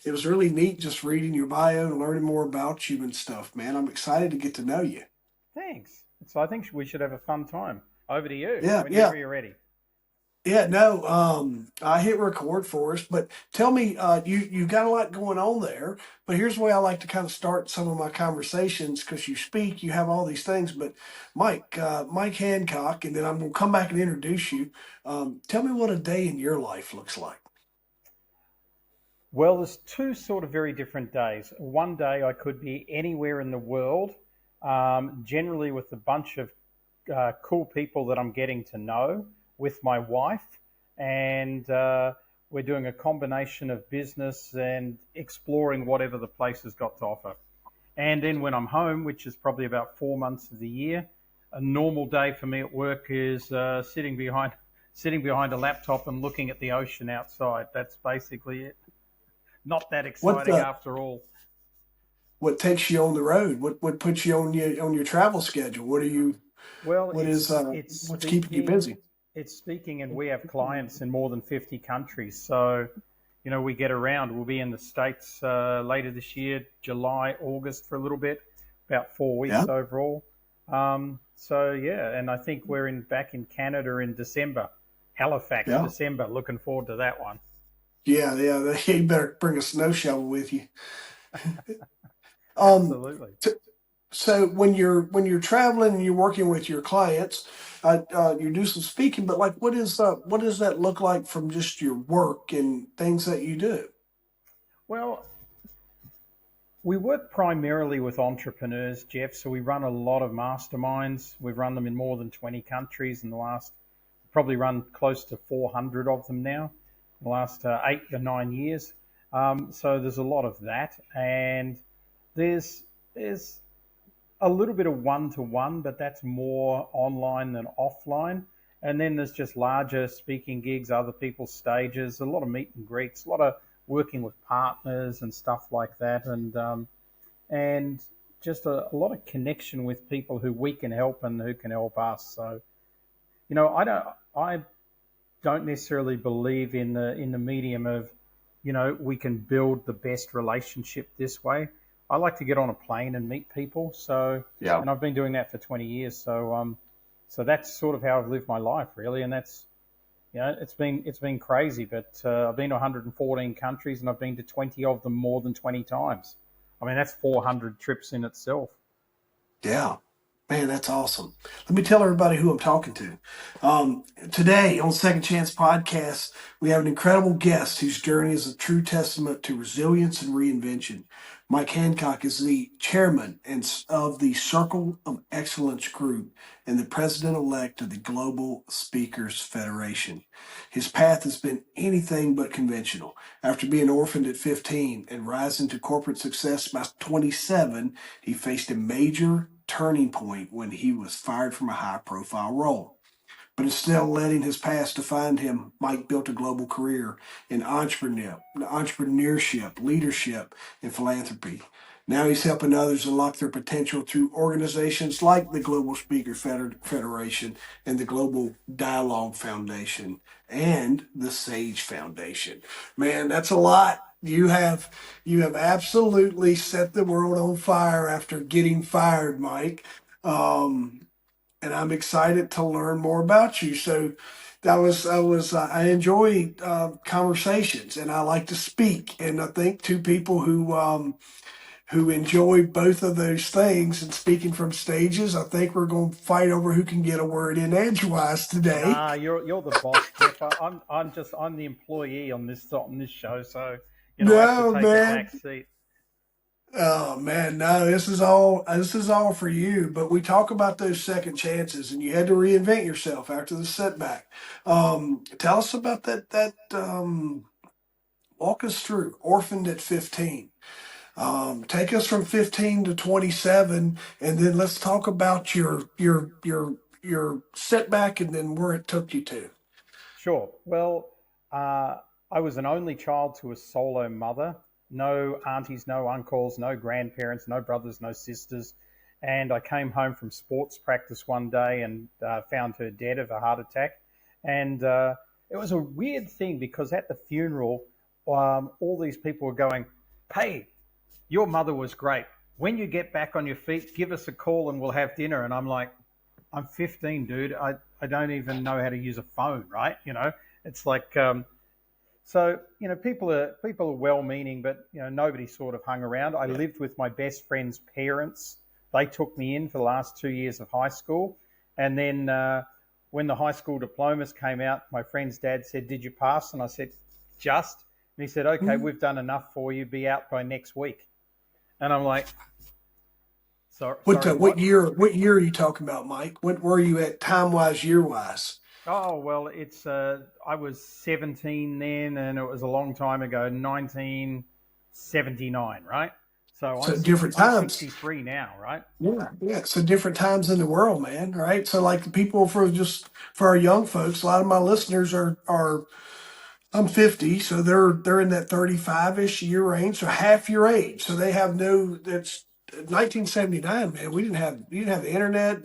it was really neat just reading your bio and learning more about you and stuff, man. I'm excited to get to know you. Thanks. So I think we should have a fun time. Over to you Yeah, yeah. whenever you're ready. Yeah, no, I hit record for us, but tell me, you got a lot going on there, but here's the way I like to kind of start some of my conversations because you speak, you have all these things, but Mike Handcock, and then I'm gonna come back and introduce you. Tell me what a day in your life looks like. Well, there's two sort of very different days. One day I could be anywhere in the world, generally with a bunch of cool people that I'm getting to know with my wife, and we're doing a combination of business and exploring whatever the place has got to offer. And then when I'm home, which is probably about 4 months of the year, a normal day for me at work is sitting behind a laptop and looking at the ocean outside. That's basically it. Not that What exciting the after all. what takes you on the road? What puts you on your travel schedule? Well, What is what's keeping you busy? it's speaking, and we have clients in more than 50 countries. So, we get around. We'll be in the States later this year, July, August for a little bit, about 4 weeks Yeah, overall. So yeah, and I think we're back in Canada in December, Halifax, yeah, December. Looking forward to that one. yeah. You better bring a snow shovel with you. Um, Absolutely. So when you're traveling and you're working with your clients, you do some speaking, but like, what does that look like from just your work and things that you do? Well, we work primarily with entrepreneurs, Jeff. So we run a lot of masterminds. We've run them in more than 20 countries in the last, probably run close to 400 of them now, in the last 8 or 9 years. So there's a lot of that. And there's a little bit of one to one, but that's more online than offline. And then there's just larger speaking gigs, other people's stages, a lot of meet and greets, a lot of working with partners and stuff like that, and just a lot of connection with people who we can help and who can help us. So I don't necessarily believe in the medium of, we can build the best relationship this way. I like to get on a plane and meet people. So, Yeah. and I've been doing that for 20 years. So that's sort of how I've lived my life, really. And that's, it's been crazy. But I've been to 114 countries, and I've been to 20 of them more than 20 times. I mean, that's 400 trips in itself. Yeah. Man, that's awesome. Let me tell everybody who I'm talking to. Today on Second Chance Podcast, we have an incredible guest whose journey is a true testament to resilience and reinvention. Mike Hancock is the chairman of the Circle of Excellence Group and the president-elect of the Global Speakers Federation. His path has been anything but conventional. After being orphaned at 15 and rising to corporate success by 27, he faced a major turning point when he was fired from a high profile role. But instead of letting his past define him, Mike built a global career in entrepreneurship, leadership, and philanthropy. Now he's helping others unlock their potential through organizations like the Global Speaker Federation and the Global Dialogue Foundation and the Sage Foundation. Man, that's a lot. You have absolutely set the world on fire after getting fired, Mike. Um, and I'm excited to learn more about you. So I enjoy conversations, and I like to speak. And I think two people who enjoy both of those things and speaking from stages, I think we're going to fight over who can get a word in edgewise today. Nah, you're the boss, Jeff. I'm the employee on this show, so I have to No, take a man. back seat. Oh man, no, this is all for you. But we talk about those second chances, and you had to reinvent yourself after the setback. Tell us about that. Walk us through Orphaned at 15. Take us from 15 to 27, and then let's talk about your setback, and then where it took you to. Sure. Well, I was an only child to a solo mother. No aunties, no uncles, no grandparents, no brothers, no sisters. And I came home from sports practice one day and found her dead of a heart attack. And it was a weird thing because at the funeral, all these people were going, hey, your mother was great. When you get back on your feet, give us a call and we'll have dinner. And I'm like, I'm 15, dude. I don't even know how to use a phone, right? It's like, so, people are well-meaning, but, nobody sort of hung around. I Yeah. lived with my best friend's parents. They took me in for the last 2 years of high school. And then when the high school diplomas came out, my friend's dad said, did you pass? And I said, just. And he said, okay, Mhm. we've done enough for you. Be out by next week. And I'm like, What sorry, what what? year what year are you talking about, Mike? What were you at time wise, year wise? Oh, well, I was 17 then, and it was a long time ago, 1979, right? So So different I'm times. 63 now, right? Yeah, yeah. So different times in the world, man. Right. So like the people for our young folks, a lot of my listeners are I'm 50, so they're in that 35-ish year range, so half your age. So they have no that's 1979, man. You didn't have the internet,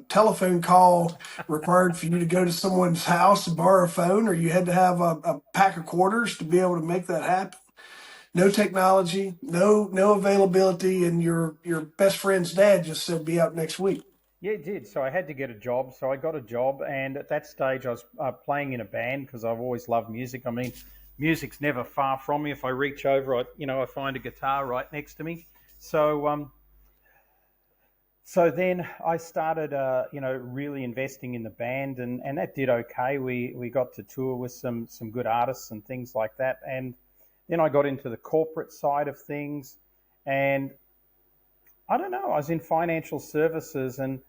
telephone call required for you to go to someone's house and borrow a phone, or you had to have a pack of quarters to be able to make that happen. No technology, no availability, and your best friend's dad just said be out next week. Yeah, it did. So I had to get a job. So I got a job, and at that stage, I was playing in a band because I've always loved music. I mean, music's never far from me. If I reach over, I find a guitar right next to me. So So then I started, really investing in the band, and that did okay. We got to tour with some good artists and things like that, and then I got into the corporate side of things, and I don't know. I was in financial services, and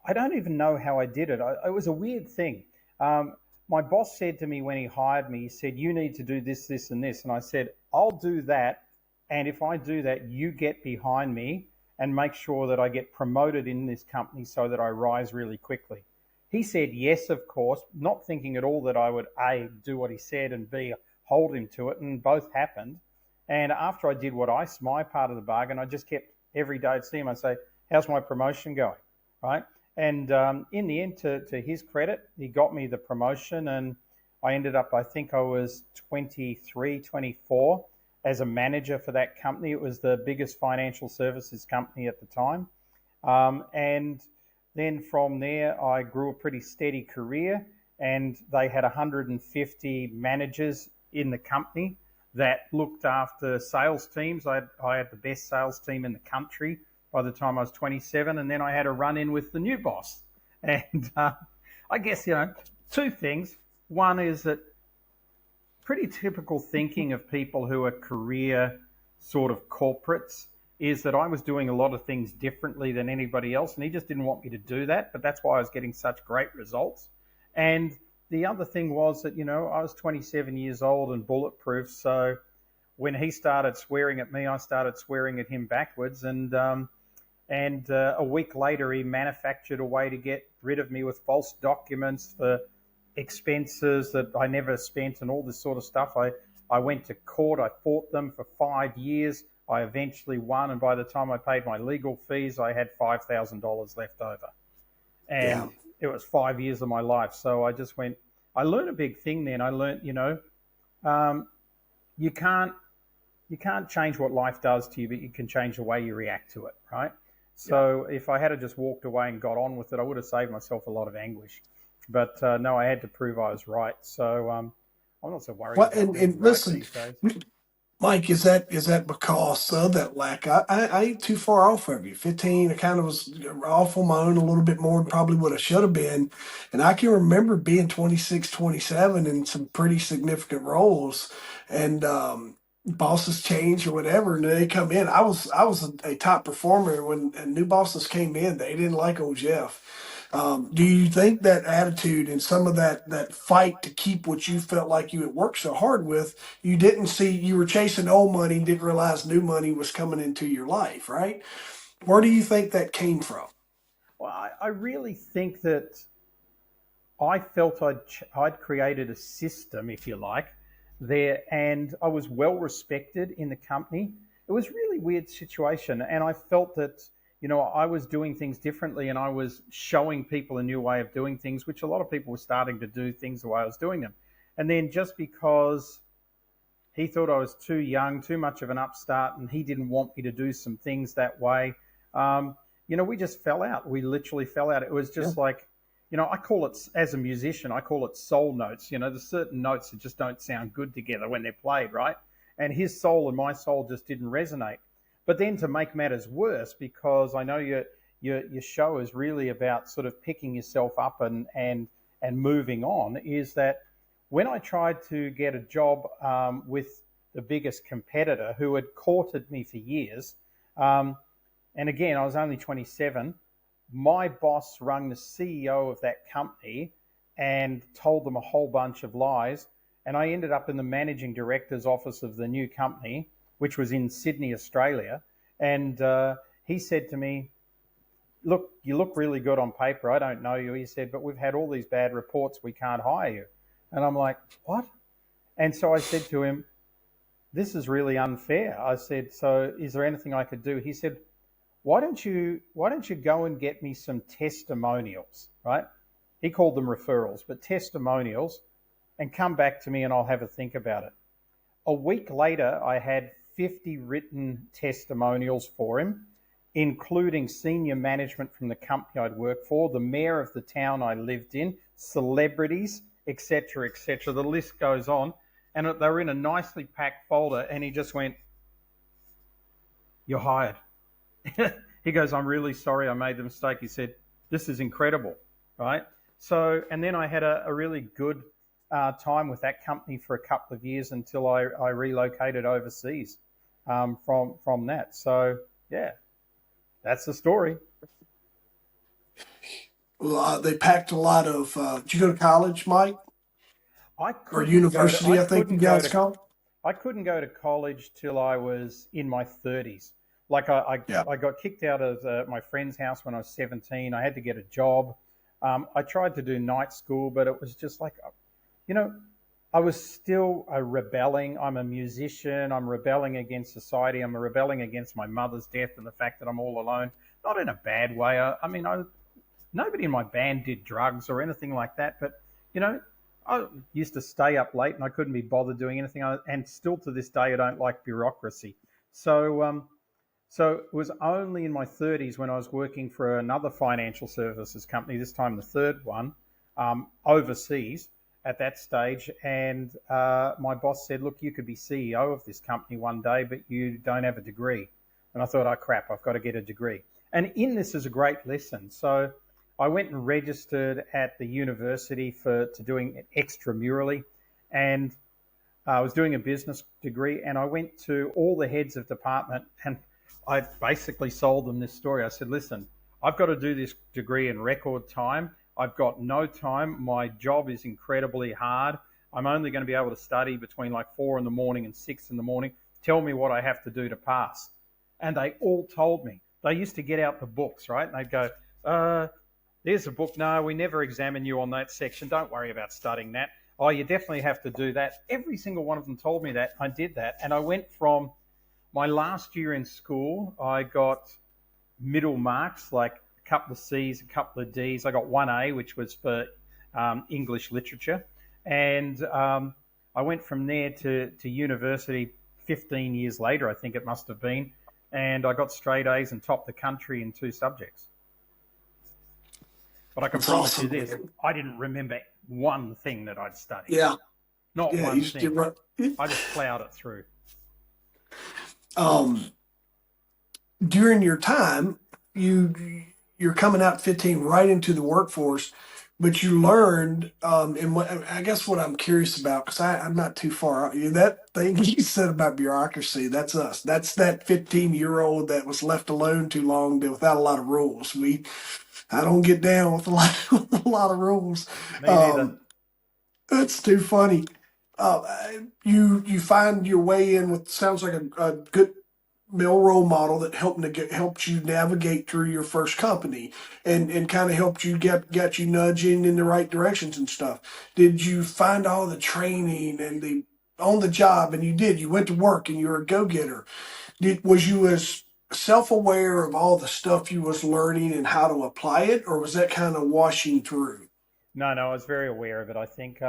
I don't even know how I did it. It was a weird thing. My boss said to me when he hired me, he said, "You need to do this, this, and this." And I said, "I'll do that. And if I do that, you get behind me and make sure that I get promoted in this company so that I rise really quickly." He said, "Yes, of course," not thinking at all that I would A, do what he said, and B, hold him to it. And both happened. And after I did my part of the bargain, I just kept every day I'd see him, I'd say, "How's my promotion going?" Right. And in the end, to his credit, he got me the promotion, and I ended up, I think I was 23, 24 as a manager for that company. It was the biggest financial services company at the time. And then from there, I grew a pretty steady career, and they had 150 managers in the company that looked after sales teams. I had the best sales team in the country by the time I was 27, and then I had a run in with the new boss. And I guess, two things. One is that pretty typical thinking of people who are career sort of corporates is that I was doing a lot of things differently than anybody else, and he just didn't want me to do that. But that's why I was getting such great results. And the other thing was that, I was 27 years old and bulletproof. So when he started swearing at me, I started swearing at him backwards. And a week later, he manufactured a way to get rid of me with false documents for expenses that I never spent and all this sort of stuff. I went to court. I fought them for 5 years. I eventually won. And by the time I paid my legal fees, I had $5,000 left over. Yeah. And it was 5 years of my life. So I learned a big thing then. I learned, um, you can't you can't change what life does to you, but you can change the way you react to it, right? Yeah. So if I had just walked away and got on with it, I would have saved myself a lot of anguish. But no, I had to prove I was right. So I'm not so worried Well, about being and right listen, these days. Mike, is that because of that lack? I ain't too far off of you. 15, I kind of was off on my own a little bit more than probably what I should have been. And I can remember being 26, 27 in some pretty significant roles, and bosses change or whatever, and they come in. I was a top performer when and new bosses came in. They didn't like old Jeff. Do you think that attitude and some of that fight to keep what you felt like you had worked so hard with, you didn't see, you were chasing old money, didn't realize new money was coming into your life, right? Where do you think that came from? Well, I really think that I felt I'd created a system, if you like, there, and I was well respected in the company. It was a really weird situation, and I felt that I was doing things differently, and I was showing people a new way of doing things, which a lot of people were starting to do things the way I was doing them. And then just because He thought I was too young, too much of an upstart, and he didn't want me to do some things that way. Um, we just fell out. We literally fell out. It was Yeah. just like, I call it, as a musician, I call it soul notes. There's certain notes that just don't sound good together when they're played, right? And his soul and my soul just didn't resonate. But then to make matters worse, because I know your show is really about sort of picking yourself up and moving on, is that when I tried to get a job with the biggest competitor who had courted me for years, um, and again, I was only 27, my boss rang the CEO of that company and told them a whole bunch of lies. And I ended up in the managing director's office of the new company, which was in Sydney, Australia. And he said to me, "Look, you look really good on paper. I don't know you." He said, "But we've had all these bad reports. We can't hire you." And I'm like, "What?" And so I said to him, "This is really unfair." I said, "So is there anything I could do?" He said, why don't you go and get me some testimonials, right? He called them referrals, but testimonials, and come back to me and I'll have a think about it. A week later, I had 50 written testimonials for him, including senior management from the company I'd worked for, the mayor of the town I lived in, celebrities, etc., etc. The list goes on. And they were in a nicely packed folder, and he just went, "You're hired." He goes, "I'm really sorry I made the mistake." He said, "This is incredible," right? So, and then I had a really good time with that company for a couple of years until I relocated overseas from that. So, yeah, that's the story. Well, they packed a lot of. Did you go to college, Mike, I or couldn't go to I university? I think you couldn't go guys to called. I couldn't go to college till I was in my 30s. Like Yeah. I got kicked out of my friend's house when I was 17. I had to get a job. I tried to do night school, but it was just like, you know, I was still rebelling. I'm a musician. I'm rebelling against society. I'm rebelling against my mother's death and the fact that I'm all alone. Not in a bad way. I mean, nobody in my band did drugs or anything like that. But you know, I used to stay up late and I couldn't be bothered doing anything. And still to this day, I don't like bureaucracy. So, so it was only in my 30s when I was working for another financial services company. This time, the third one, overseas at that stage. And my boss said, "Look, you could be CEO of this company one day, but you don't have a degree." And I thought, "Oh crap, I've got to get a degree." And in this is a great lesson. So I went and registered at the university to doing it extramurally, and I was doing a business degree. And I went to all the heads of department, and I basically sold them this story. I said, "Listen, I've got to do this degree in record time. I've got no time. My job is incredibly hard. I'm only going to be able to study between like 4 in the morning and 6 in the morning. Tell me what I have to do to pass." And they all told me. They used to get out the books, right? And they'd go, "There's a book. No, we never examine you on that section. Don't worry about studying that. Oh, you definitely have to do that." Every single one of them told me that. I did that. And I went from my last year in school, I got middle marks, like a couple of C's, a couple of D's. I got one A, which was for English literature. And I went from there to university 15 years later, I think it must have been. And I got straight A's and topped the country in 2 subjects. But I can That's promise you awesome, this, man. I didn't remember one thing that I'd studied. Yeah. Not Yeah. You one just did thing. right. I just plowed it through. Um, During your time, you're coming out 15 right into the workforce, but you learned, and what I guess what I'm curious about, because I'm not too far out. That thing you said about bureaucracy, that's us. That's that 15-year-old that was left alone too long without a lot of rules. I don't get down with a lot with a lot of rules. Me neither. Um, that's too funny. You find your way in with sounds like a good male role model that helped you navigate through your first company and kind of helped you get you nudging in the right directions and stuff. Did you find all the training and the on the job? And you went to work and you're a go getter. Was you as self aware of all the stuff you was learning and how to apply it, or was that kind of washing through? No, I was very aware of it. I think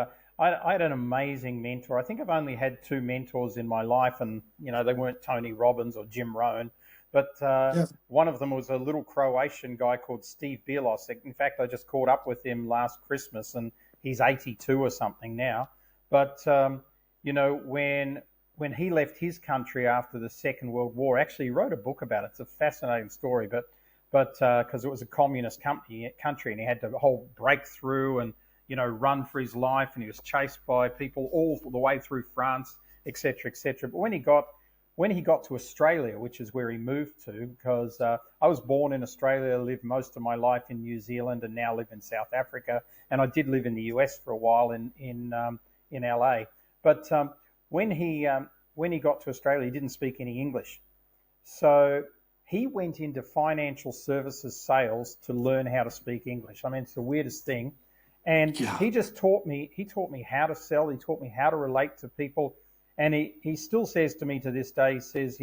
I had an amazing mentor. I think I've only had two mentors in my life, and they weren't Tony Robbins or Jim Rohn, but Yeah. one of them was a little Croatian guy called Steve Bielos. In fact, I just caught up with him last Christmas, and he's 82 or something now. But when he left his country after the Second World War, actually he wrote a book about it. It's a fascinating story, but because it was a communist country, and he had to whole breakthrough and run for his life, and he was chased by people all the way through France, etc., etc. But when he got to Australia, which is where he moved to, because I was born in Australia, lived most of my life in New Zealand, and now live in South Africa, and I did live in the US for a while in LA. But when he got to Australia, he didn't speak any English, so he went into financial services sales to learn how to speak English. I mean, it's the weirdest thing. And Yeah. he taught me how to sell. He taught me how to relate to people. And he still says to me to this day, he says,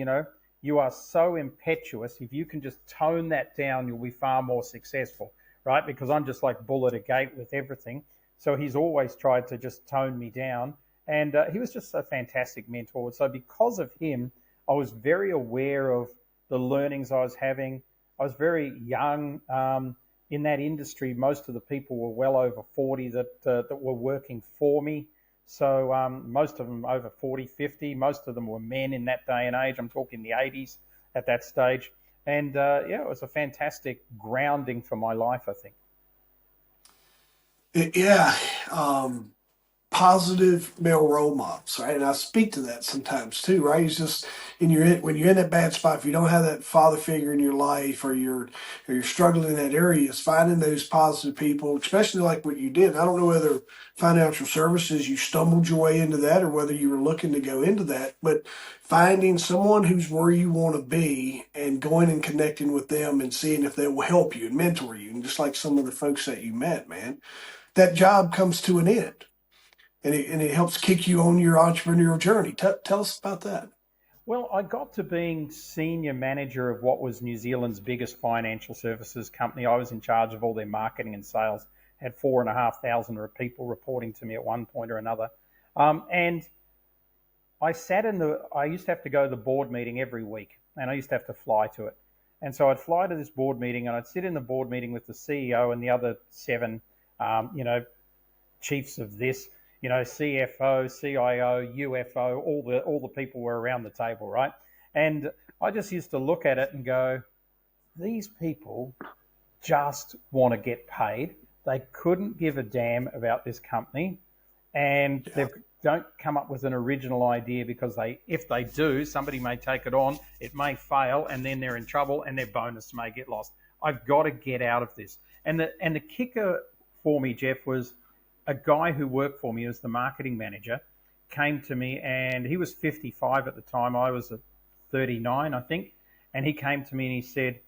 you are so impetuous. If you can just tone that down, you'll be far more successful, right? Because I'm just like bull at a gate with everything. So he's always tried to just tone me down. And he was just a fantastic mentor. So because of him, I was very aware of the learnings I was having. I was very young. In that industry, most of the people were well over 40 that were working for me. So most of them over 40, 50. Most of them were men in that day and age. I'm talking the 80s at that stage. And yeah, it was a fantastic grounding for my life, I think. Yeah. Um, Positive male role models, right? And I speak to that sometimes too, right? It's just when you're in that bad spot, if you don't have that father figure in your life, or you're struggling in that area, it's finding those positive people, especially like what you did. I don't know whether financial services you stumbled your way into that or whether you were looking to go into that, but finding someone who's where you want to be and going and connecting with them and seeing if they will help you and mentor you, and just like some of the folks that you met, man, that job comes to an end and it helps kick you on your entrepreneurial journey. Tell us about that. Well, I got to being senior manager of what was New Zealand's biggest financial services company. I was in charge of all their marketing and sales. Had 4,500 people reporting to me at one point or another. And I used to have to go to the board meeting every week, and I used to have to fly to it. And so I'd fly to this board meeting, and I'd sit in the board meeting with the CEO and the other seven, um, you know, chiefs of this, CFO, CIO, UFO, all the people were around the table, right? And I just used to look at it and go, these people just want to get paid. They couldn't give a damn about this company, and they Yeah. don't come up with an original idea because if they do, somebody may take it on, it may fail, and then they're in trouble, and their bonus may get lost. I've got to get out of this. And the kicker for me, Jeff, was a guy who worked for me as the marketing manager came to me, and he was 55 at the time. I was at 39, I think. And he came to me and he said,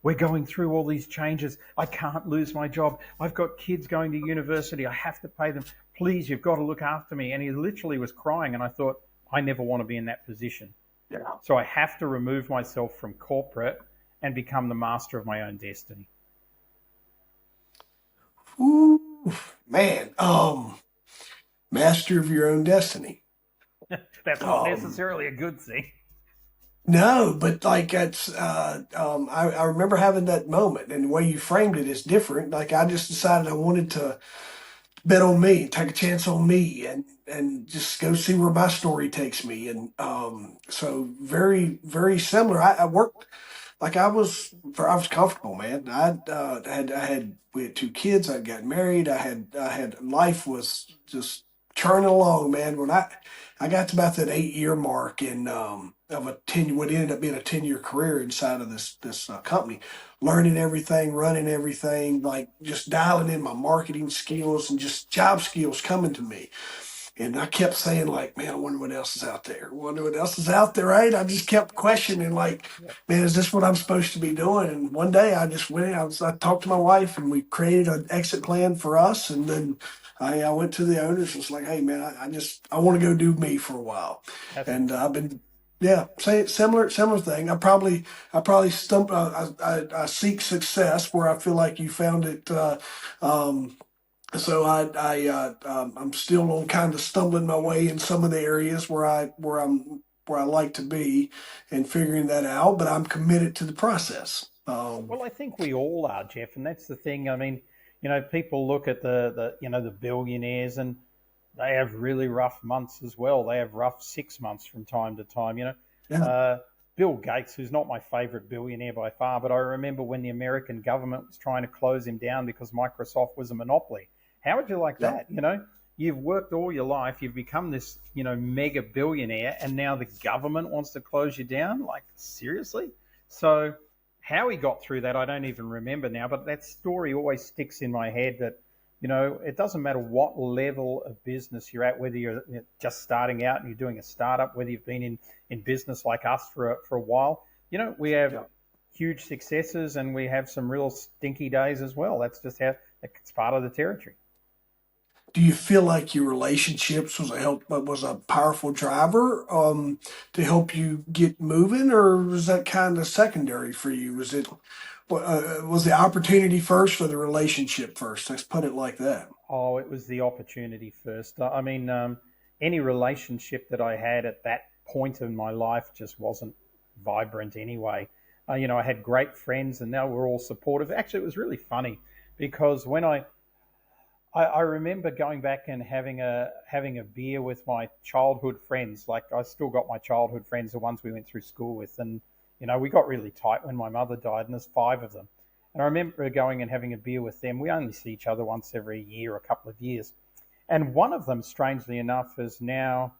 we're going through all these changes. I can't lose my job. I've got kids going to university. I have to pay them. Please, you've got to look after me. And he literally was crying. And I thought, I never want to be in that position. Yeah. So I have to remove myself from corporate and become the master of my own destiny. Ooh, man. Master of your own destiny. That's not Um, necessarily a good thing. no, but like I remember having that moment, and the way you framed it is different. Like I just decided I wanted to bet on me, take a chance on me, and just go see where my story takes me. And so very very similar. I worked like I was comfortable, man. We had two kids. I got married. I had life was just churning along, man. When I got to about that 8 year mark in of a 10 what ended up being a 10 year career inside of this company, learning everything, running everything, like just dialing in my marketing skills and just job skills coming to me. And I kept saying, like, man, I wonder what else is out there. I wonder what else is out there, right? I just kept questioning, like, Yep. man, is this what I'm supposed to be doing? And one day I just went, I talked to my wife and we created an exit plan for us. And then I went to the owners and was like, hey, man, I want to go do me for a while. That's And awesome. I've been, yeah, say similar thing. I probably I seek success where I feel like you found it. Um, So I'm still on kind of stumbling my way in some of the areas where I like to be and figuring that out, but I'm committed to the process. Well, I think we all are, Jeff, and that's the thing. I mean, people look at the billionaires, and they have really rough months as well. They have rough 6 months from time to time. Yeah, Bill Gates, who's not my favorite billionaire by far, but I remember when the American government was trying to close him down because Microsoft was a monopoly. How would you like yeah. that? You've worked all your life, you've become this, mega billionaire, and now the government wants to close you down? Like, seriously? So, how he got through that, I don't even remember now, but that story always sticks in my head that it doesn't matter what level of business you're at, whether you're just starting out and you're doing a startup, whether you've been in business like us for a while. We have Yeah. huge successes and we have some real stinky days as well. That's just how it's part of the territory. Do you feel like your relationships was a powerful driver to help you get moving, or was that kind of secondary for you? Was the opportunity first or the relationship first? Let's put it like that. Oh, it was the opportunity first. I mean, any relationship that I had at that point in my life just wasn't vibrant anyway. I had great friends and they were all supportive. Actually, it was really funny because when I remember going back and having a beer with my childhood friends. Like I still got my childhood friends, the ones we went through school with, and we got really tight when my mother died, and there's five of them. And I remember going and having a beer with them. We only see each other once every year, a couple of years. And one of them, strangely enough, is now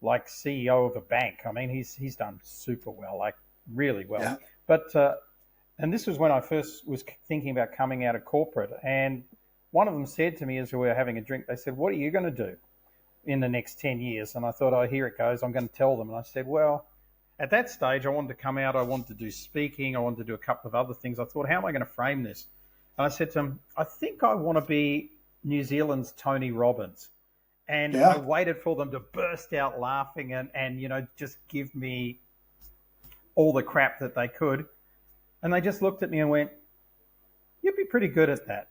like CEO of a bank. I mean, he's done super well, like really well. Yeah. But and this was when I first was thinking about coming out of corporate. And one of them said to me as we were having a drink, they said, "What are you going to do in the next 10 years?" And I thought, oh, here it goes. I'm going to tell them. And I said, well, at that stage, I wanted to come out. I wanted to do speaking. I wanted to do a couple of other things. I thought, how am I going to frame this? And I said to them, I think I want to be New Zealand's Tony Robbins. And I Yeah. waited for them to burst out laughing and just give me all the crap that they could. And they just looked at me and went, you'd be pretty good at that.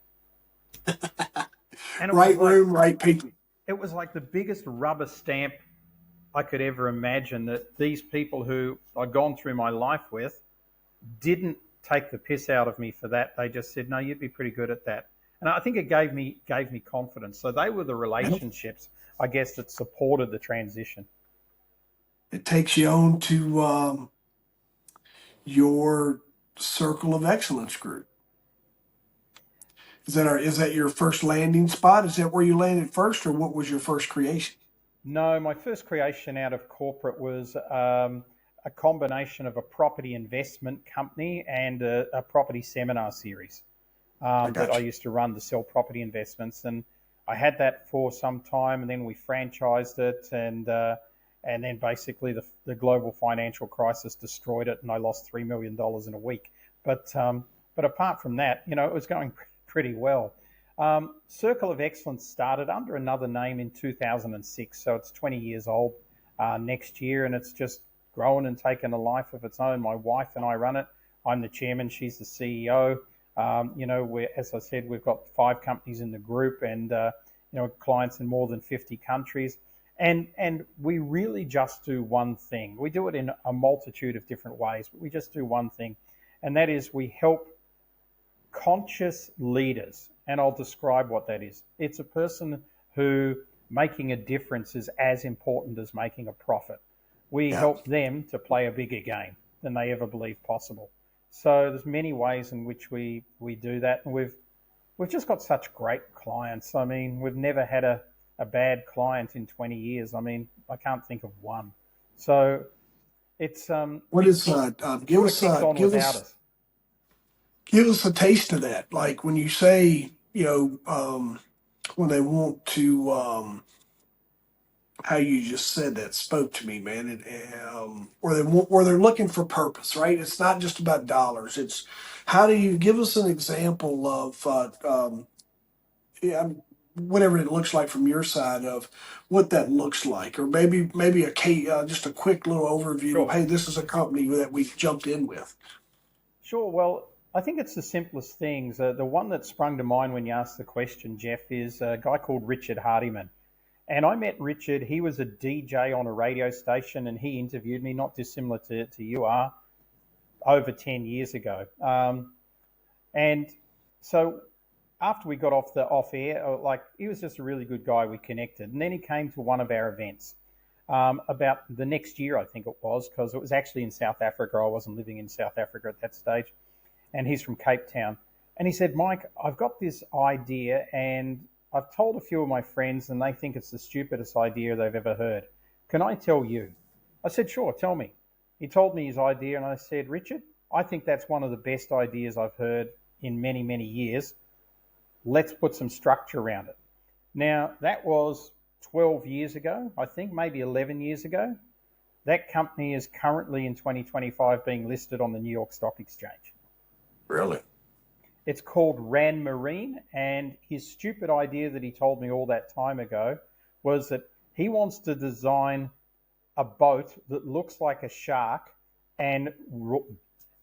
And Right room, right people. it was like the biggest rubber stamp I could ever imagine, that these people who I'd gone through my life with didn't take the piss out of me for that. They just said, no, you'd be pretty good at that. And I think it gave me confidence. So they were the Yeah. relationships, I guess, that supported the transition. It takes you on to your circle of excellence group. Is that your first landing spot? Is that where you landed first, or what was your first creation? No, my first creation out of corporate was a combination of a property investment company and a property seminar series I that I got you. used to run to sell property investments. And I had that for some time, and then we franchised it, and then basically the global financial crisis destroyed it, and I lost $3 million in a week. But apart from that, it was going pretty well. Circle of Excellence started under another name in 2006, so it's 20 years old next year, and it's just grown and taken a life of its own. My wife and I run it. I'm the chairman; she's the CEO. As I said, we've got 5 companies in the group, and clients in more than 50 countries. And we really just do one thing. We do it in a multitude of different ways, but we just do one thing, and that is we help conscious leaders. And I'll describe what that is. It's a person who making a difference is as important as making a profit. We Yeah. help them to play a bigger game than they ever believed possible. So there's many ways in which we do that, and we've just got such great clients. I mean, we've never had a bad client in 20 years. I mean, I can't think of one. So it's What it is sort of kicks on without us. give us a taste of that? Like when you say, when they want to, how you just said that spoke to me, man. Where they're looking for purpose, right? It's not just about dollars. It's how do you give us an example of, yeah, whatever it looks like from your side of what that looks like, or maybe just a quick little overview of, Sure. hey, this is a company that we jumped in with. Sure. Well, I think it's the simplest things. The one that sprung to mind when you asked the question, Jeff, is a guy called Richard Hardiman. And I met Richard. He was a DJ on a radio station, and he interviewed me, not dissimilar to you are, over 10 years ago. And so after we got off air, like he was just a really good guy. We connected, and then he came to one of our events about the next year, I think it was, because it was actually in South Africa. I wasn't living in South Africa at that stage, and he's from Cape Town. And he said, Mike, I've got this idea, and I've told a few of my friends, and they think it's the stupidest idea they've ever heard. Can I tell you? I said, sure, tell me. He told me his idea, and I said, Richard, I think that's one of the best ideas I've heard in many, many years. Let's put some structure around it. Now, that was 12 years ago, I think, maybe 11 years ago. That company is currently in 2025 being listed on the New York Stock Exchange. Really? It's called Ran Marine, and his stupid idea that he told me all that time ago was that he wants to design a boat that looks like a shark and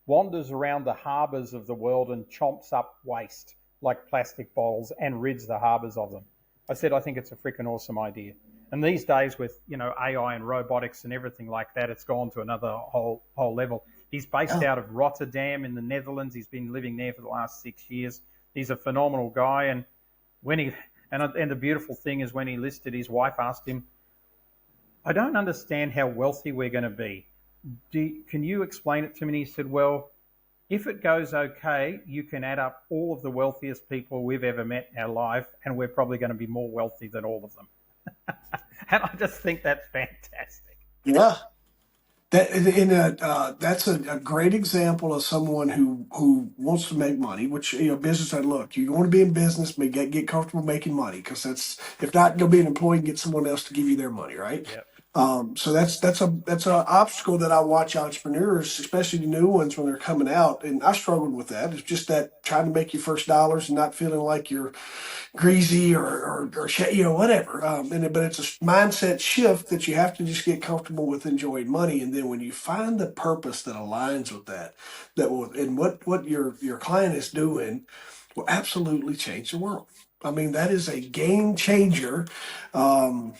wanders around the harbors of the world and chomps up waste like plastic bottles and rids the harbors of them. I said, I think it's a freaking awesome idea. And these days with, AI and robotics and everything like that, it's gone to another whole level. He's based out of Rotterdam in the Netherlands. He's been living there for the last 6 years. He's a phenomenal guy. And and the beautiful thing is when he listed, his wife asked him, I don't understand how wealthy we're going to be. Can you explain it to me? And he said, well, if it goes okay, you can add up all of the wealthiest people we've ever met in our life, and we're probably going to be more wealthy than all of them. And I just think that's fantastic. Yeah. That's a great example of someone who wants to make money. Which business said, look, you want to be in business, but get comfortable making money because that's if not, go be an employee and get someone else to give you their money, right? Yep. So that's an obstacle that I watch entrepreneurs, especially the new ones when they're coming out, and I struggled with that. It's just that trying to make your first dollars and not feeling like you're greasy or whatever. But it's a mindset shift that you have to just get comfortable with enjoying money, and then when you find the purpose that aligns with that will and what your client is doing will absolutely change the world. I mean, that is a game changer. Um,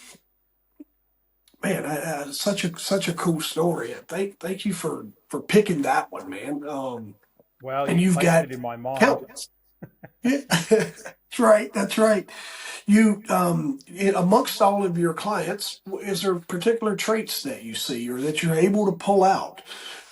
Man, such a cool story. Thank you for picking that one, man. Well, And you you've placed got it in my mind. countless. Yeah, that's right. That's right. Amongst all of your clients, is there particular traits that you see or that you're able to pull out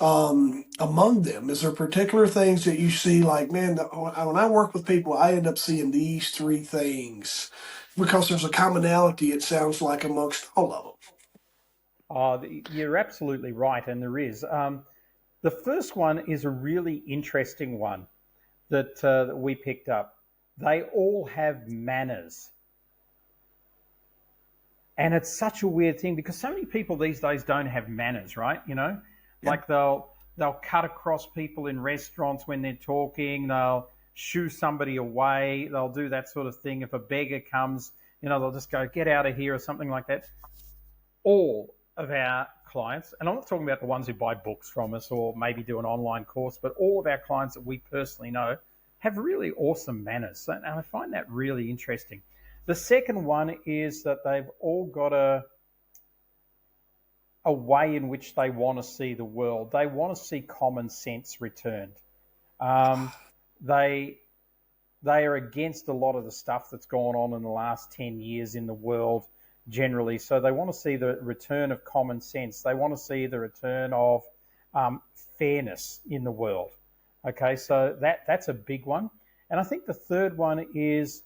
among them? Is there particular things that you see like, man, when I work with people, I end up seeing these three things because there's a commonality, it sounds like, amongst all of them. You're absolutely right, and there is. The first one is a really interesting one that we picked up. They all have manners. And it's such a weird thing because so many people these days don't have manners, right? Like they'll cut across people in restaurants when they're talking. They'll shoo somebody away. They'll do that sort of thing. If a beggar comes, they'll just go, get out of here or something like that. All of our clients, and I'm not talking about the ones who buy books from us or maybe do an online course, but all of our clients that we personally know have really awesome manners. And I find that really interesting. The second one is that they've all got a way in which they want to see the world. They want to see common sense returned. They are against a lot of the stuff that's gone on in the last 10 years in the world generally. So they want to see the return of common sense. They want to see the return of fairness in the world. Okay, so that's a big one. And I think the third one is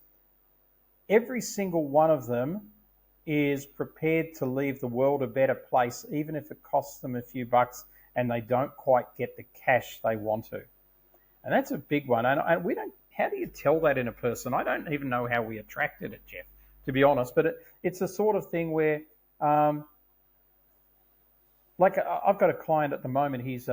every single one of them is prepared to leave the world a better place, even if it costs them a few bucks and they don't quite get the cash they want to. And that's a big one. And we don't, how do you tell that in a person? I don't even know how we attracted it, Jeff, to be honest. But it's a sort of thing where, like I've got a client at the moment, he's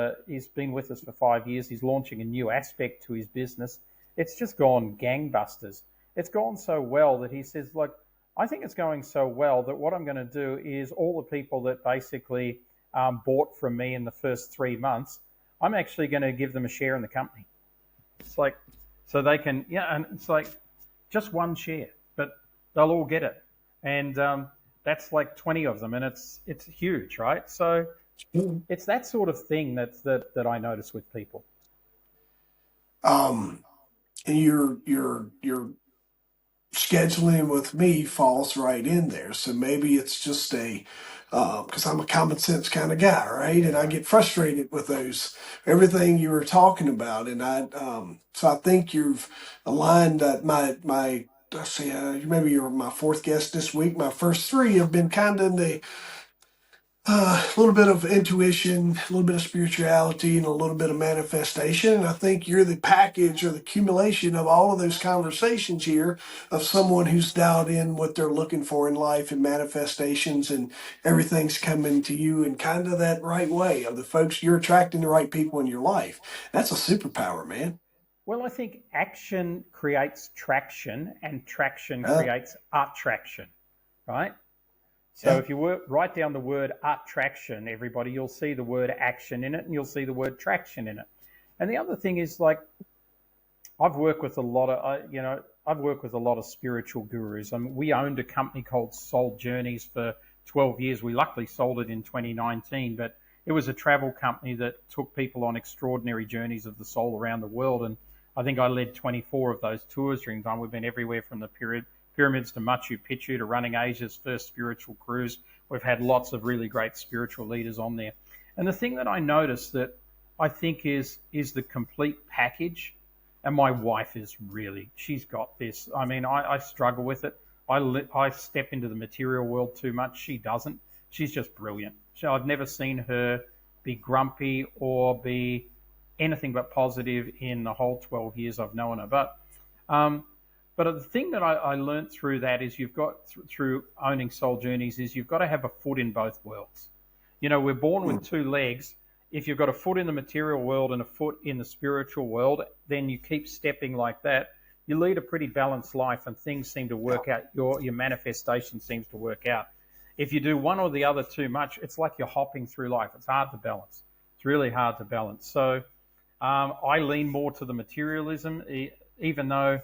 been with us for 5 years. He's launching a new aspect to his business. It's just gone gangbusters. It's gone so well that he says, look, I think it's going so well that what I'm going to do is all the people that basically bought from me in the first 3 months, I'm actually going to give them a share in the company. It's like, so they can, yeah, and it's like just one share, but they'll all get it. And that's like 20 of them, and it's huge, right? So it's that sort of thing that I notice with people. Um, and your scheduling with me falls right in there. So maybe it's just a because I'm a common sense kind of guy, right? And I Right. get frustrated with those everything you were talking about, and so I think you've aligned that my. I see, maybe you're my fourth guest this week. My first three have been kind of in the a little bit of intuition, a little bit of spirituality, and a little bit of manifestation. And I think you're the package or the accumulation of all of those conversations here of someone who's dialed in what they're looking for in life and manifestations, and everything's coming to you in kind of that right way of the folks you're attracting the right people in your life. That's a superpower, man. Well, I think action creates traction, and traction Yeah, creates attraction, right? So yeah, if you write down the word attraction, everybody, you'll see the word action in it, and you'll see the word traction in it. And the other thing is, like, I've worked with a lot of, I've worked with a lot of spiritual gurus. I mean, we owned a company called Soul Journeys for 12 years. We luckily sold it in 2019, but it was a travel company that took people on extraordinary journeys of the soul around the world. And I think I led 24 of those tours during the time. We've been everywhere from the pyramids to Machu Picchu to running Asia's first spiritual cruise. We've had lots of really great spiritual leaders on there. And the thing that I noticed that I think is the complete package, and my wife is really, she's got this. I mean, I struggle with it. I step into the material world too much. She doesn't. She's just brilliant. So I've never seen her be grumpy or be anything but positive in the whole 12 years I've known her. Um, but the thing that I learned through that is you've got through owning Soul Journeys is you've got to have a foot in both worlds. You know, we're born with mm, two legs. If you've got a foot in the material world and a foot in the spiritual world, then you keep stepping like that. You lead a pretty balanced life, and things seem to yeah. work out. Your manifestation seems to work out. If you do one or the other too much, it's like you're hopping through life. It's hard to balance. It's really hard to balance. So I lean more to the materialism, even though,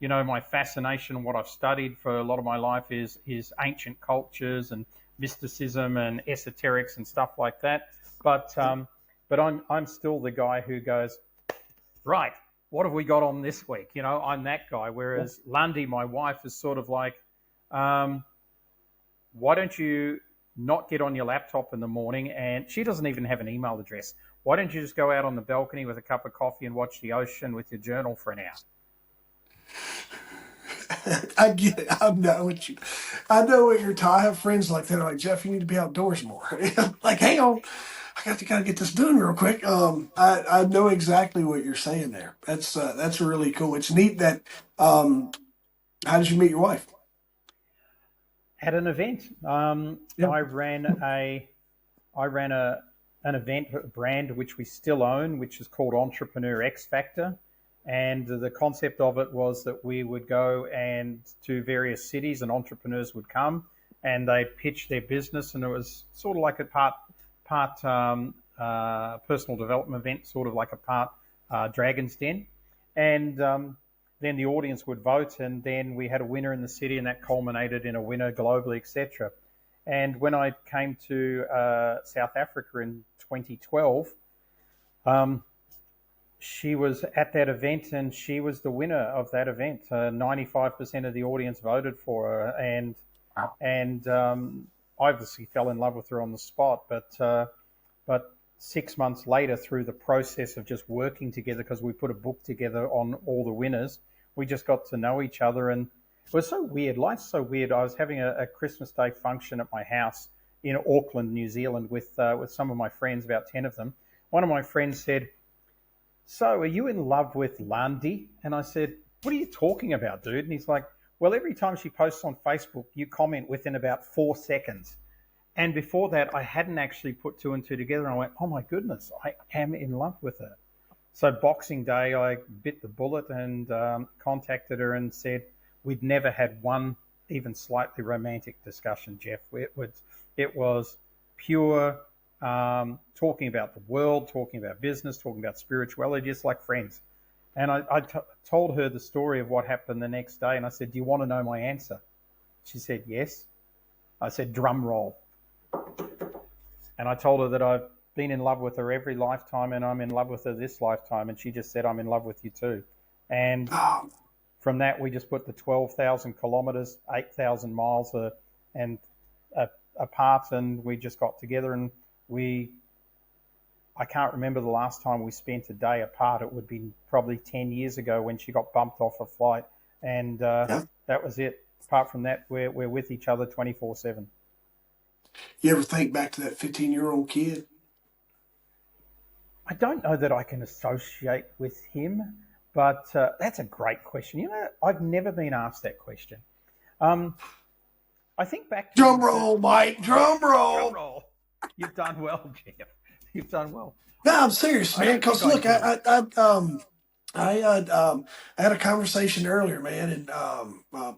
you know, my fascination and what I've studied for a lot of my life is ancient cultures and mysticism and esoterics and stuff like that. But I'm still the guy who goes, right, what have we got on this week? You know, I'm that guy. Whereas Lundy, my wife, is sort of like, um, why don't you not get on your laptop in the morning? And she doesn't even have an email address. Why don't you just go out on the balcony with a cup of coffee and watch the ocean with your journal for an hour? I get it. I know what you. I know what you're talking. I have friends like that. Like Jeff, you need to be outdoors more. Like, hang on, gotta get this done real quick. I know exactly what you're saying there. That's really cool. It's neat that. How did you meet your wife? At an event, Yeah. I ran an event brand which we still own, which is called Entrepreneur X Factor. And the concept of it was that we would go and to various cities, and entrepreneurs would come and they'd pitch their business, and it was sort of like a part personal development event, sort of like a part Dragon's Den, and then the audience would vote, and then we had a winner in the city, and that culminated in a winner globally, etc. And when I came to South Africa in 2012, um, she was at that event, and she was the winner of that event. 95% of the audience voted for her, and I obviously fell in love with her on the spot. But 6 months later, through the process of just working together, because we put a book together on all the winners, we just got to know each other, and it was so weird. Life's so weird. I was having a Christmas Day function at my house in Auckland, New Zealand, with some of my friends, about 10 of them. One of my friends said, "So, are you in love with Landi?" And I said, "What are you talking about, dude?" And he's like, "Well, every time she posts on Facebook, you comment within about 4 seconds." And before that, I hadn't actually put two and two together. And I went, "Oh my goodness, I am in love with her." So Boxing Day, I bit the bullet and contacted her and said we'd never had one even slightly romantic discussion, Jeff. It was pure talking about the world, talking about business, talking about spirituality, just like friends. And I told her the story of what happened the next day. And I said, do you want to know my answer? She said, yes. I said, drum roll. And I told her that I've been in love with her every lifetime and I'm in love with her this lifetime. And she just said, I'm in love with you too. And Oh, from that, we just put the 12,000 kilometers, 8,000 miles and apart, and we just got together. And I can't remember the last time we spent a day apart. It would be probably 10 years ago when she got bumped off a flight. And yeah. that was it. Apart from that, we're with each other 24/7. You ever think back to that 15-year-old kid? I don't know that I can associate with him, but that's a great question. You know, I've never been asked that question. Um, I think back to Drum him. roll, Mike. Drum Drum roll. roll. You've done well, Jeff. You've done well. No, I'm serious, I man. don't think Because I look, do. I had a conversation earlier, man, and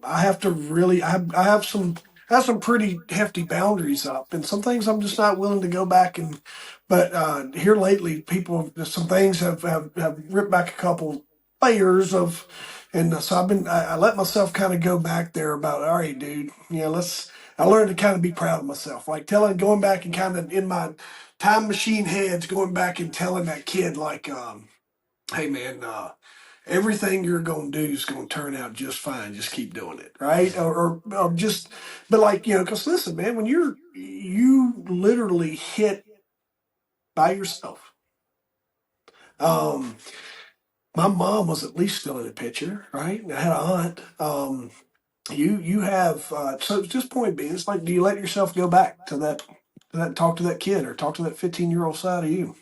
I have to really, I have some pretty hefty boundaries up, and some things I'm just not willing to go back and. But here lately, some things have ripped back a couple layers of, and so I let myself kind of go back there about, all right, dude, I learned to kind of be proud of myself, like going back and kind of in my time machine heads, going back and telling that kid like, hey man, everything you're gonna do is gonna turn out just fine. Just keep doing it, right? Or just, but like because listen, man, when you literally hit by yourself. Um, my mom was at least still in the picture, right? I had an aunt. You have so just point being, it's like, do you let yourself go back to that talk to that kid or talk to that 15-year-old side of you?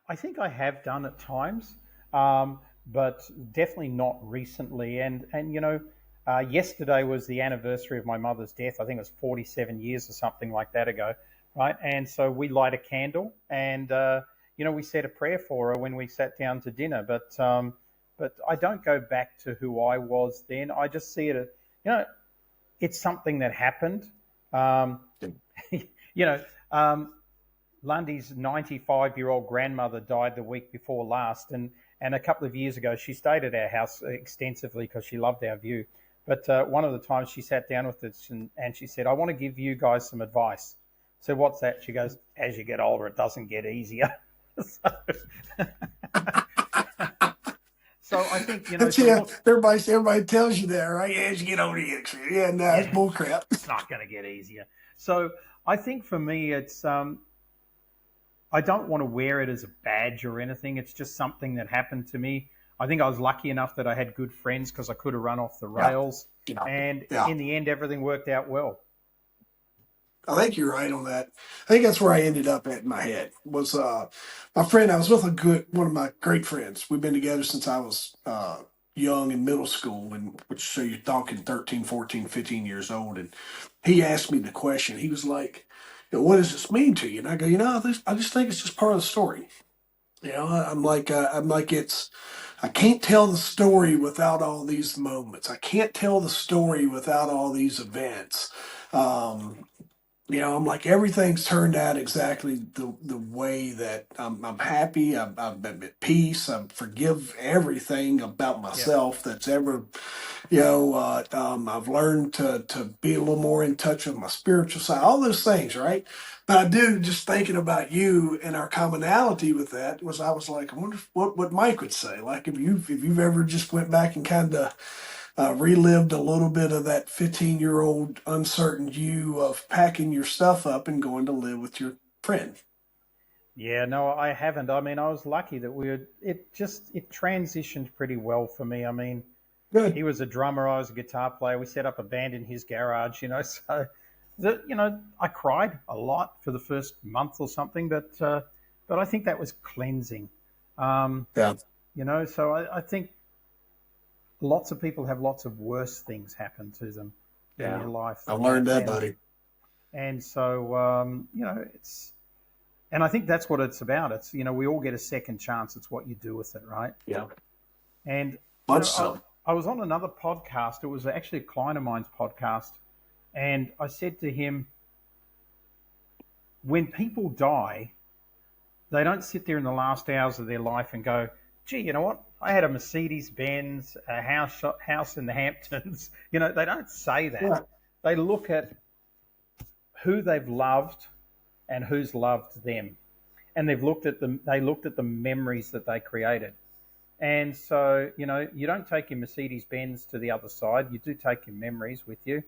I think I have done at times, but definitely not recently. And yesterday was the anniversary of my mother's death. I think it was 47 years or something like that ago, right? And so we light a candle, and we said a prayer for her when we sat down to dinner. But I don't go back to who I was then. I just see it. It's something that happened. Um, you know. Lundy's 95-year-old grandmother died the week before last, and a couple of years ago she stayed at our house extensively because she loved our view. But one of the times she sat down with us and she said, "I want to give you guys some advice." So what's that? She goes, "As you get older, it doesn't get easier." so, so I think That's So yeah. look, Everybody tells you that, right? Yeah, as you get older, you get experience. Yeah, no, it's yeah, bull crap. it's not going to get easier. So I think for me, it's I don't want to wear it as a badge or anything. It's just something that happened to me. I think I was lucky enough that I had good friends because I could have run off the Yeah, rails. yeah, And yeah. in the end, everything worked out well. I think you're right on that. I think that's where I ended up at in my head was my friend. I was with one of my great friends. We've been together since I was young in middle school, and which so you're talking 13, 14, 15 years old. And he asked me the question. He was like, "What does this mean to you?" And I go, I just think it's just part of the story. I'm like it's. I can't tell the story without all these moments. I can't tell the story without all these events. Um, I'm like everything's turned out exactly the way that I'm happy. I'm at peace. I forgive everything about Yep. myself that's ever, I've learned to be a little more in touch with my spiritual side. All those things, right? But I do just thinking about you and our commonality with that was I was like, I wonder what Mike would say. Like if you've ever just went back and kind of relived a little bit of that 15-year-old uncertain you of packing your stuff up and going to live with your friend. Yeah, no, I haven't. I mean, I was lucky that it transitioned pretty well for me. I mean, Good. he was a drummer, I was a guitar player. We set up a band in his garage, so I cried a lot for the first month or something, but I think that was cleansing. Um, Yeah. so I think lots of people have lots of worse things happen to them in Yeah. their life I've than that, learned that, and buddy. and so it's and I think that's what it's about. It's we all get a second chance. It's what you do with it, right? Yeah. And Much so. I was on another podcast. It was actually a client of mine's podcast, and I said to him, when people die, they don't sit there in the last hours of their life and go, "Gee, you know what? I had a Mercedes Benz, a house in the Hamptons. They don't say that. Yeah. They look at who they've loved and who's loved them, and they looked at the memories that they created. And so, you don't take your Mercedes Benz to the other side. You do take your memories with you.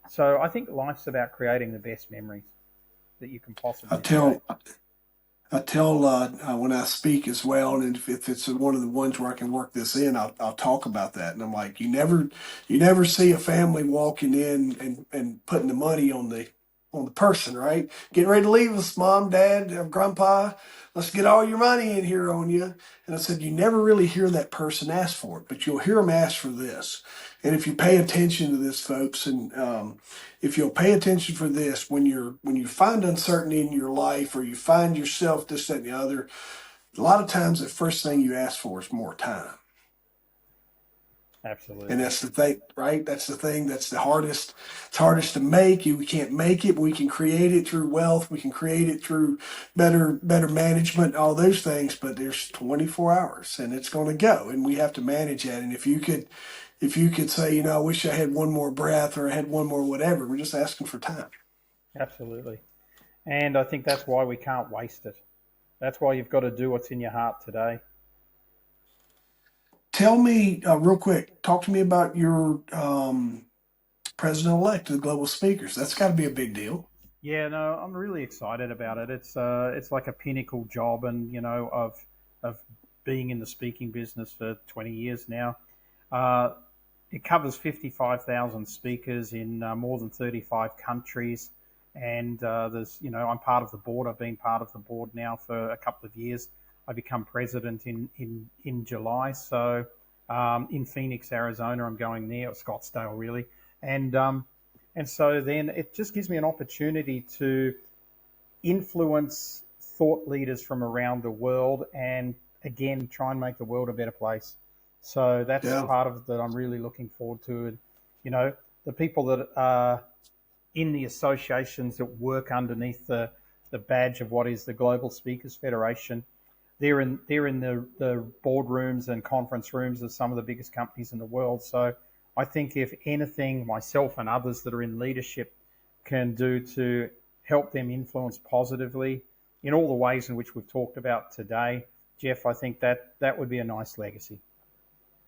So I think life's about creating the best memories that you can I possibly create. tell I tell when I speak as well, and if it's one of the ones where I can work this in, I'll talk about that. And I'm like, you never see a family walking in and putting the money on the person, right? Getting ready to leave us, mom, dad, grandpa. Let's get all your money in here on you. And I said, you never really hear that person ask for it, but you'll hear them ask for this. And if you pay attention to this, folks, and if you'll pay attention for this, when you find uncertainty in your life or you find yourself this, that, and the other, a lot of times the first thing you ask for is more time. And Absolutely. that's the thing, right? That's the thing that's the hardest. It's hardest to make. We can't make it, but we can create it through wealth. We can create it through better management, all those things. But there's 24 hours and it's going to go and we have to manage that. And if you could say, I wish I had one more breath or I had one more whatever, we're just asking for time. Absolutely. And I think that's why we can't waste it. That's why you've got to do what's in your heart today. Tell me real quick, talk to me about your president-elect of the Global Speakers. That's got to be a big deal. Yeah, no, I'm really excited about it. It's like a pinnacle job, and of being in the speaking business for 20 years now. Uh, it covers 55,000 speakers in more than 35 countries, and I'm part of the board. I've been part of the board now for a couple of years. I become president in July, so in Phoenix, Arizona. I'm going there, or Scottsdale, really, and and so then it just gives me an opportunity to influence thought leaders from around the world and again try and make the world a better place. So that's Yeah. part of it that I'm really looking forward to. And, the people that are in the associations that work underneath the badge of what is the Global Speakers Federation, they're in the boardrooms and conference rooms of some of the biggest companies in the world. So I think if anything, myself and others that are in leadership can do to help them influence positively in all the ways in which we've talked about today, Jeff, I think that would be a nice legacy.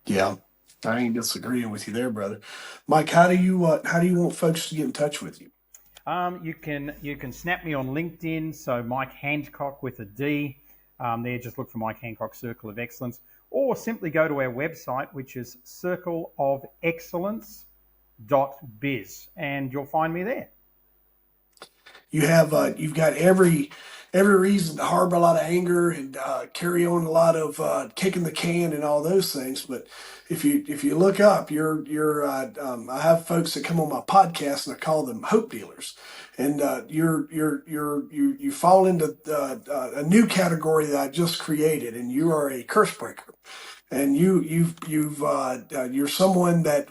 Yeah. I ain't disagreeing with you there, brother. Mike, how do you want folks to get in touch with you? You can snap me on LinkedIn. So Mike Handcock with a D. There, just look for Mike Handcock Circle of Excellence, or simply go to our website, which is circleofexcellence.biz, and you'll find me there. You've got every reason to harbor a lot of anger and carry on a lot of kicking the can and all those things. But if you look up, I have folks that come on my podcast and I call them hope dealers, and you fall into a new category that I just created, and you are a curse breaker, and you're someone that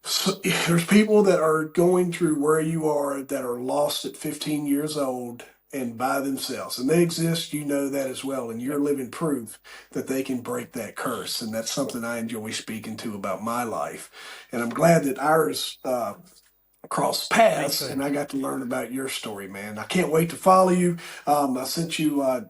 so, there's people that are going through where you are that are lost at 15 years old and by themselves, and they exist. You know that as well, and you're Yep. living proof that they can break that curse. And that's something I enjoy speaking to about my life. And I'm glad that ours crossed Me paths, too. and I got to learn about your story, man. I can't wait to follow you. I sent you, I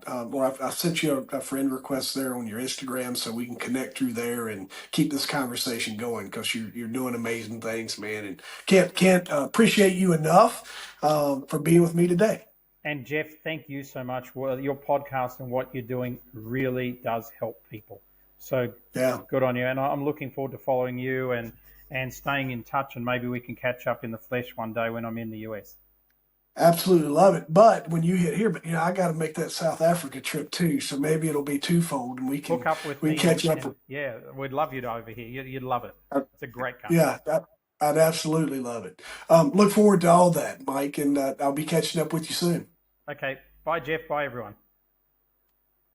sent you a friend request there on your Instagram, so we can connect through there and keep this conversation going because you're doing amazing things, man. And can't appreciate you enough for being with me today. And Jeff, thank you so much. Well, your podcast and what you're doing really does help people. So Yeah. good on you. And I'm looking forward to following you and staying in touch. And maybe we can catch up in the flesh one day when I'm in the US. Absolutely love it. But when you hit here, but I got to make that South Africa trip too. So maybe it'll be twofold, and Hook up with we can me, and, catch up. and yeah, we'd love you to over here. You'd love it. It's a great country. Yeah, I'd absolutely love it. Look forward to all that, Mike, and I'll be catching up with you soon. Okay. Bye, Jeff. Bye, everyone.